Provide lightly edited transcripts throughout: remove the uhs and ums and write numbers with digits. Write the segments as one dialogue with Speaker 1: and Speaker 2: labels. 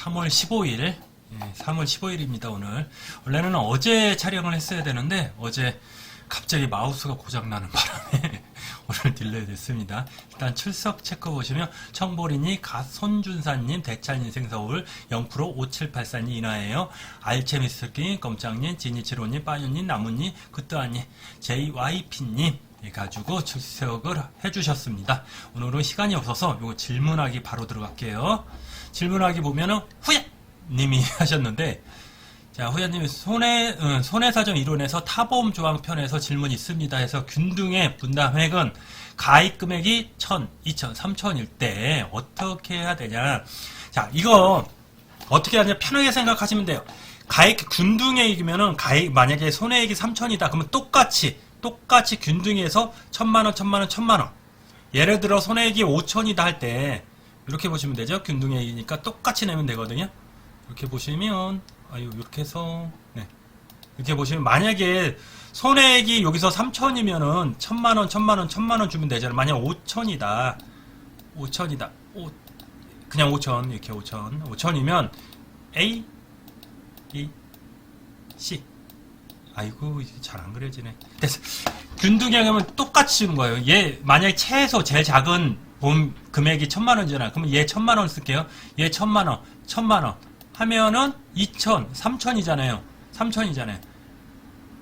Speaker 1: 3월 15일, 3월 15일입니다, 오늘. 원래는 어제 촬영을 했어야 되는데, 어제 갑자기 마우스가 고장나는 바람에 오늘 딜레이 됐습니다. 일단 출석 체크 보시면, 청보리님, 손준사님, 대찬인생서울, 0% 5784님 인하예요. 알체미스터님, 검장님, 지니치로님, 빠윤님, 나무님, 그뜨아님, JYP님, 가지고 출석을 해주셨습니다. 오늘은 시간이 없어서 요거 질문하기 바로 들어갈게요. 질문하기 보면은 후야님이 하셨는데, 자 후야님이 손해사정 이론에서 타보험 조항편에서 질문 있습니다 해서 균등의 분담액은 가입 금액이 1000, 2000, 3000일 때 어떻게 해야 되냐. 자 이거 어떻게 하냐 편하게 생각하시면 돼요. 가입 균등액이면은 가입 만약에 손해액이 3000이다 그러면 똑같이 균등해서 1000만원, 1000만원, 1000만원. 예를 들어 손해액이 5000이다 할 때 이렇게 보시면 되죠. 균등액이니까 똑같이 내면 되거든요. 이렇게 보시면 이렇게 해서 이렇게 보시면 만약에 손해액이 여기서 3000이면은 1000만원, 1000만원, 1000만원 주면 되잖아요. 만약 5000이다. 그냥 5000 이렇게 5000이면 A, B, C. 아이고 잘 안 그려지네. 됐어. 균등액 하면 똑같이 주는 거예요. 얘 만약에 최소 제일 작은 보험 금액이 1000만원이잖아요. 그러면 얘 1000만원 쓸게요. 얘 1000만원, 1000만원 하면은 2000, 3000이잖아요. 3000이잖아요.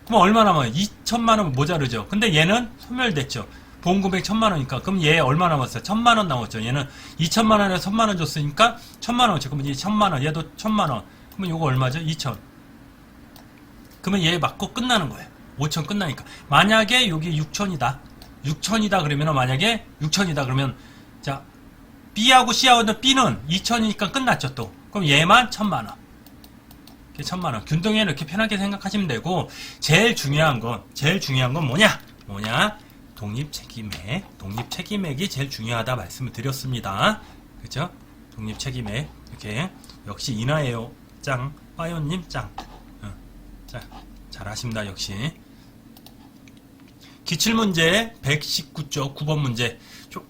Speaker 1: 그럼 얼마 남아요? 2000만원 모자르죠. 근데 얘는 소멸됐죠. 보험 금액 1000만원이니까. 그럼 얘 얼마 남았어요? 1000만원 남았죠. 얘는 2000만원에서 1000만원 줬으니까 1000만원. 그러면 이제 1000만원. 얘도 1000만원. 그러면 요거 얼마죠? 2000. 그러면 얘 맞고 끝나는 거예요. 5000 끝나니까. 만약에 여기 6000이다. 6000이다 그러면 만약에 6000이다 그러면 자 B하고 C하고 B는 2000이니까 끝났죠 또. 그럼 얘만 1000만원. 1000만원. 균등에 이렇게 편하게 생각하시면 되고 제일 중요한 건 뭐냐? 독립책임액이 제일 중요하다 말씀을 드렸습니다. 그죠? 독립책임액. 이렇게 역시 인하예요. 짱. 빠요님 짱. 자, 잘하십니다. 역시. 기출문제 119쪽 9번 문제.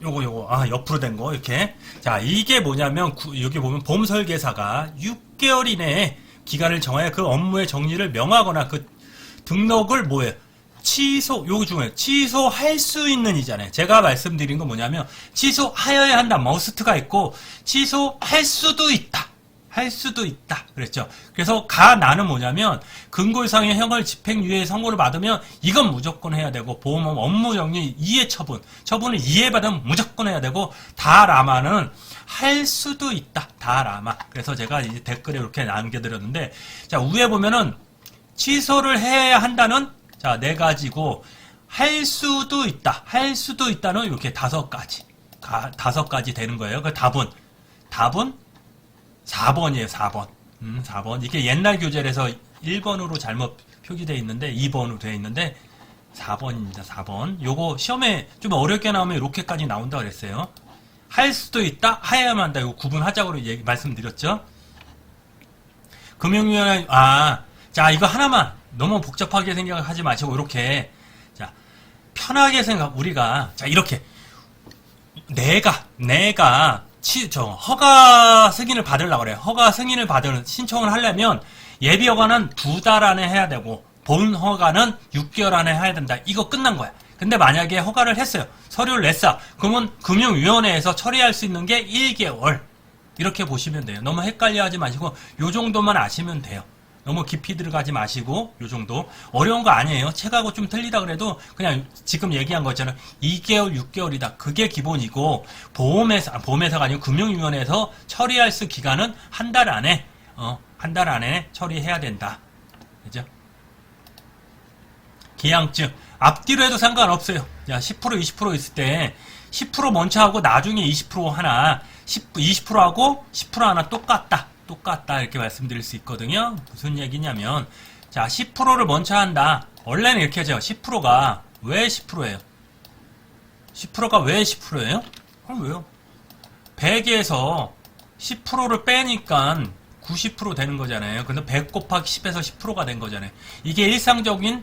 Speaker 1: 요거 옆으로 된 거 이렇게. 자, 이게 뭐냐면 여기 보면 보험 설계사가 6개월 이내에 기간을 정하여 그 업무의 정리를 명하거나 그 등록을 여기 중에 취소할 수 있는 이잖아요. 제가 말씀드린 건 뭐냐면 취소하여야 한다. 머스트가 있고 취소할 수도 있다. 그랬죠. 그래서 나는 뭐냐면 근고이상의 형을 집행유예 선고를 받으면 이건 무조건 해야 되고 보험업 업무정리 이해 처분을 이해받으면 무조건 해야 되고 다라마는 할 수도 있다. 다라마. 그래서 제가 이제 댓글에 이렇게 남겨드렸는데 자 위에 보면은 취소를 해야 한다는 자 4가지고 할 수도 있다는 이렇게 5가지 되는 거예요. 그 답은 4번이에요. 4번. 이게 옛날 교재에서 1번으로 잘못 표기되어 있는데 2번으로 되어 있는데 4번입니다. 4번. 요거 시험에 좀 어렵게 나오면 이렇게까지 나온다 그랬어요. 할 수도 있다. 해야만 한다. 이거 구분하자고 말씀드렸죠. 금융위원회 자 이거 하나만 너무 복잡하게 생각하지 마시고 이렇게 자 편하게 우리가 자 이렇게 내가 허가 승인을 받으려고 그래요. 허가 승인을 신청을 하려면 예비 허가는 2달 안에 해야 되고 본 허가는 6개월 안에 해야 된다. 이거 끝난 거야. 근데 만약에 허가를 했어요. 서류를 냈어. 그러면 금융위원회에서 처리할 수 있는 게 1개월. 이렇게 보시면 돼요. 너무 헷갈려 하지 마시고 요 정도만 아시면 돼요. 너무 깊이 들어가지 마시고 요 정도. 어려운 거 아니에요. 책하고 좀 틀리다 그래도 그냥 지금 얘기한 거 있잖아요. 2개월, 6개월이다. 그게 기본이고 보험회사가 아니고 금융위원회에서 처리할 수 기간은 한 달 안에 처리해야 된다. 그죠? 기양증 앞뒤로 해도 상관없어요. 야, 10% 20% 있을 때 10% 먼저 하고 나중에 20% 하나 20% 하고 10% 하나 똑같다 이렇게 말씀드릴 수 있거든요. 무슨 얘기냐면 자 10%를 먼저 한다. 원래는 이렇게 하죠. 10%가 왜 10%예요? 10%가 왜 10%예요? 왜요? 100에서 10%를 빼니까 90% 되는 거잖아요. 근데 100 곱하기 10에서 10%가 된 거잖아요. 이게 일상적인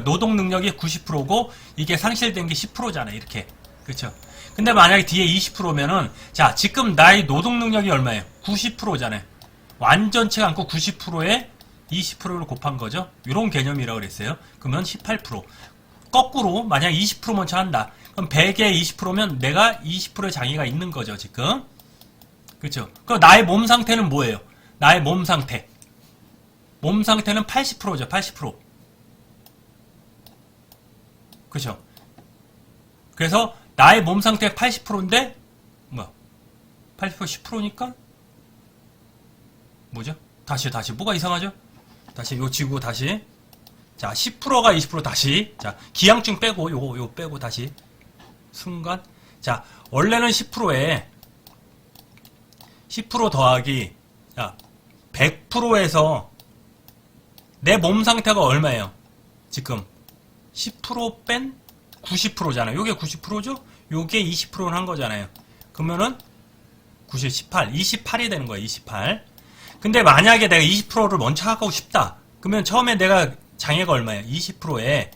Speaker 1: 노동 능력이 90%고 이게 상실된 게 10%잖아요. 이렇게. 그렇죠? 근데 만약에 뒤에 20%면은 자 지금 나의 노동 능력이 얼마예요? 90%잖아요. 완전치가 않고 90%에 20%를 곱한 거죠. 이런 개념이라고 그랬어요. 그러면 18%. 거꾸로 만약 20% 먼저 한다. 그럼 100에 20%면 내가 20%의 장애가 있는 거죠, 지금. 그렇죠? 그럼 나의 몸 상태는 뭐예요? 나의 몸 상태. 몸 상태는 80%죠, 80%. 그렇죠? 그래서 나의 몸 상태 80%인데 뭐야? 80% 10%니까 뭐죠? 다시 뭐가 이상하죠? 다시 요 지구 다시. 자, 10%가 20% 다시. 자, 기항증 빼고 요거 빼고 다시. 순간. 자, 원래는 10%에 10% 더하기 자, 100%에서 내 몸 상태가 얼마예요? 지금 10% 뺀 90%잖아요. 요게 90%죠? 요게 20%는 한 거잖아요. 그러면은 90, 18, 28이 되는 거예요. 28. 근데 만약에 내가 20%를 먼저 하고 싶다. 그러면 처음에 내가 장애가 얼마예요? 20%에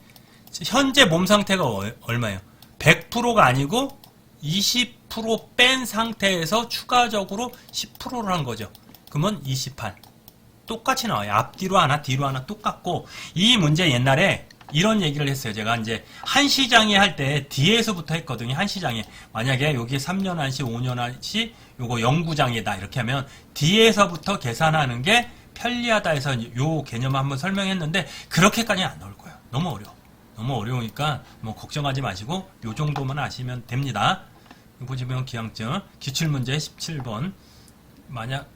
Speaker 1: 현재 몸 상태가 얼마예요? 100%가 아니고 20% 뺀 상태에서 추가적으로 10%를 한 거죠. 그러면 28. 똑같이 나와요. 앞뒤로 하나, 뒤로 하나 똑같고 이 문제 옛날에 이런 얘기를 했어요. 제가 이제 한시장애 할 때 뒤에서부터 했거든요. 한시장애. 만약에 여기 3년 한시, 5년 한시, 요거 영구장애다. 이렇게 하면 뒤에서부터 계산하는 게 편리하다 해서 요 개념 한번 설명했는데 그렇게까지는 안 나올 거예요. 너무 어려워. 너무 어려우니까 뭐 걱정하지 마시고 요 정도만 아시면 됩니다. 보시면 기항증 기출문제 17번 만약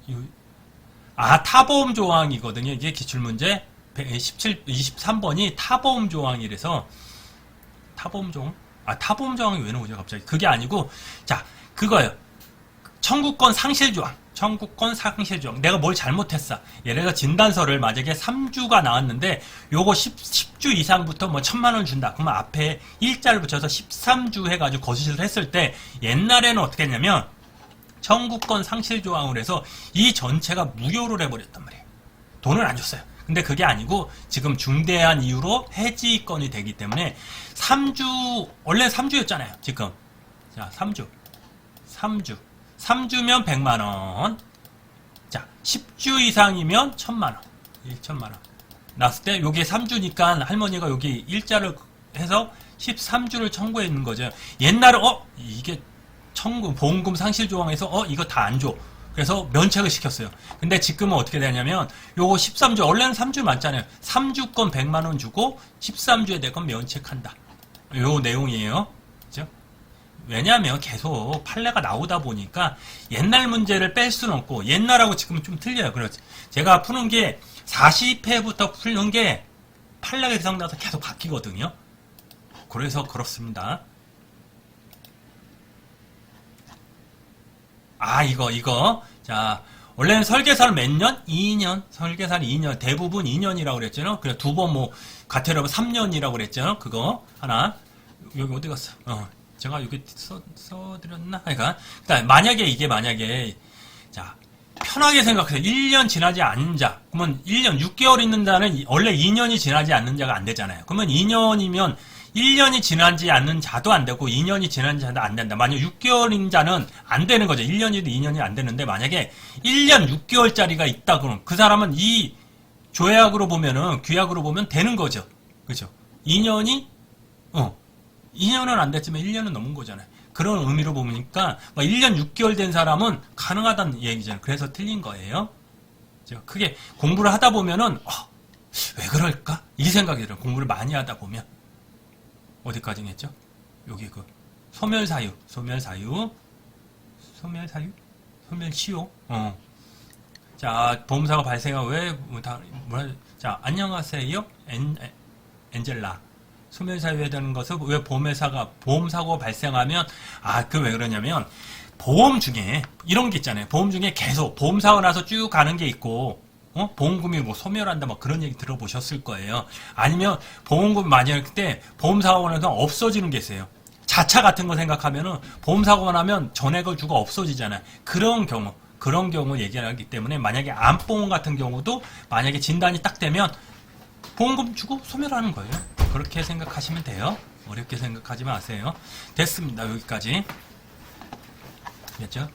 Speaker 1: 타보험 조항이거든요. 이게 기출문제 23번이 타보험 조항이라서 타보험 조항? 타보험 조항이 왜 나오죠 갑자기? 그게 아니고 자 그거예요. 청구권 상실 조항. 청구권 상실 조항. 내가 뭘 잘못했어. 예를 들어 진단서를 만약에 3주가 나왔는데 요거 10주 이상부터 뭐 1000만원 준다. 그러면 앞에 일자를 붙여서 13주 해가지고 거시를 했을 때 옛날에는 어떻게 했냐면 청구권 상실 조항을 해서 이 전체가 무효를 해버렸단 말이에요. 돈을 안 줬어요. 근데 그게 아니고 지금 중대한 이유로 해지권이 되기 때문에 3주 원래 3주였잖아요. 지금 자 3주면 100만원. 자 10주 이상이면 1000만원. 1천만원 났을 때 요게 3주니까 할머니가 여기 일자를 해서 13주를 청구했는 거죠. 옛날에 이게 보험금 상실 조항에서 이거 다 안 줘. 그래서 면책을 시켰어요. 근데 지금은 어떻게 되냐면 요거 13주 원래는 3주 맞잖아요. 3주권 100만원 주고 13주에 대건 면책한다. 요 내용이에요. 그죠? 왜냐하면 계속 판례가 나오다 보니까 옛날 문제를 뺄 수는 없고 옛날하고 지금은 좀 틀려요. 그렇지. 제가 푸는 게 40회부터 푸는 게 판례가 예상나서 계속 바뀌거든요. 그래서 그렇습니다. 이거. 자, 원래는 설계사를 몇 년? 2년. 설계사를 2년. 대부분 2년이라고 그랬잖아요. 그래, 두 번 같으려면 3년이라고 그랬잖아요. 그거. 하나. 여기 어디 갔어? 제가 여기 써드렸나? 그러니까, 만약에, 자, 편하게 생각해서 1년 지나지 않은 자. 그러면 1년, 6개월 있는 자는 원래 2년이 지나지 않는 자가 안 되잖아요. 그러면 2년이면 1년이 지나지 않는 자도 안 되고 2년이 지난 자도 안 된다. 만약 6개월인 자는 안 되는 거죠. 1년이도 2년이 안 되는데 만약에 1년 6개월짜리가 있다 그러면 그 사람은 이 조약으로 보면은 규약으로 보면 되는 거죠. 그렇죠? 2년은 안 됐지만 1년은 넘은 거잖아요. 그런 의미로 보니까 1년 6개월 된 사람은 가능하다는 얘기잖아요. 그래서 틀린 거예요. 크게 공부를 하다 보면은 왜 그럴까? 이 생각이 들어요. 공부를 많이 하다 보면. 어디까지 했죠? 여기 소멸사유. 자, 보험사고 발생하고 자, 안녕하세요. 엔젤라. 소멸사유에 되는 것은 왜 보험사고가 발생하면 왜 그러냐면 보험 중에 이런 게 있잖아요. 보험 중에 계속 보험사고 나서 쭉 가는 게 있고 보험금이 소멸한다 그런 얘기 들어보셨을 거예요. 아니면 보험금 많이 할 때 보험사고가 나서 없어지는 게 있어요. 자차 같은 거 생각하면은 보험사고가 나면 전액을 주고 없어지잖아요. 그런 경우 얘기하기 때문에 만약에 암보험 같은 경우도 만약에 진단이 딱 되면 보험금 주고 소멸하는 거예요. 그렇게 생각하시면 돼요. 어렵게 생각하지 마세요. 됐습니다. 여기까지. 됐죠?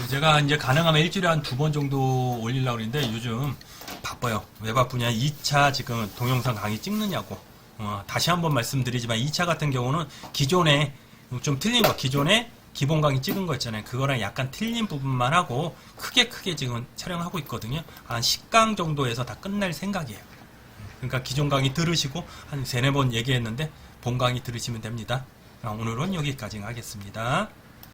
Speaker 1: 제가 이제 가능하면 일주일에 한 2번 정도 올리려고 그러는데 요즘 바빠요. 왜 바쁘냐? 2차 지금 동영상 강의 찍느냐고. 다시 한번 말씀드리지만 2차 같은 경우는 기존에 좀 틀린 거, 기존에 기본 강의 찍은 거 있잖아요. 그거랑 약간 틀린 부분만 하고 크게 지금 촬영하고 있거든요. 한 10강 정도에서 다 끝날 생각이에요. 그러니까 기존 강의 들으시고 한 3-4번 얘기했는데 본 강의 들으시면 됩니다. 오늘은 여기까지 하겠습니다.